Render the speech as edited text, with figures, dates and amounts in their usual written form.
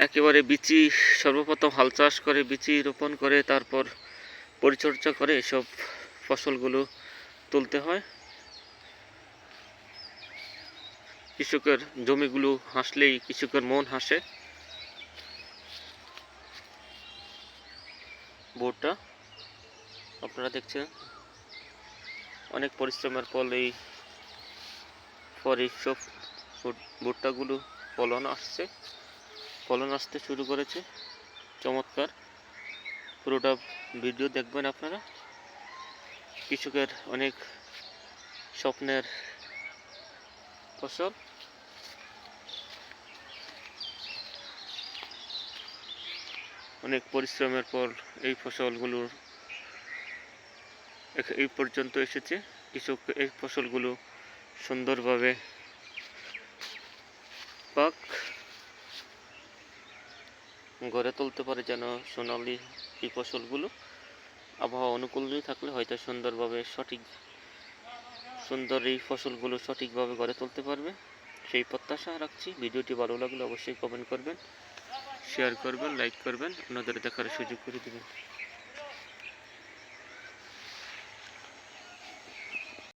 একেবারে বীচি সর্বপ্রথম হাল চাষ করে বীচি রোপণ করে তারপর পরিচর্যা করে এসব ফসলগুলো তুলতে হয়। কৃষকের জমিগুলো হাসলেই কৃষকের মন হাসে। ভুট্টা আপনারা দেখছেন অনেক পরিশ্রমের পর এইসব ভুট্টাগুলো ফলন আসতে শুরু করেছে। চমৎকার, পুরোটা ভিডিও দেখবেন আপনারা। কৃষকের অনেক স্বপ্নের ফসল। অনেক পরিশ্রমের পর এই ফসলগুলোর এই পর্যন্ত এসেছে। কৃষক এই ফসলগুলো সুন্দরভাবে পাক গড়ে তুলতে পারে, যেন সোনালি এই ফসলগুলো আবহাওয়া অনুকূল থাকলে হয়তো সুন্দর এই ফসলগুলো সঠিকভাবে গড়ে তুলতে পারবে, সেই প্রত্যাশা রাখছি। ভিডিওটি ভালো লাগলে অবশ্যই কমেন্ট করবেন, শেয়ার করবেন, লাইক করবেন, অন্যদের দেখার সুযোগ করে দেবেন।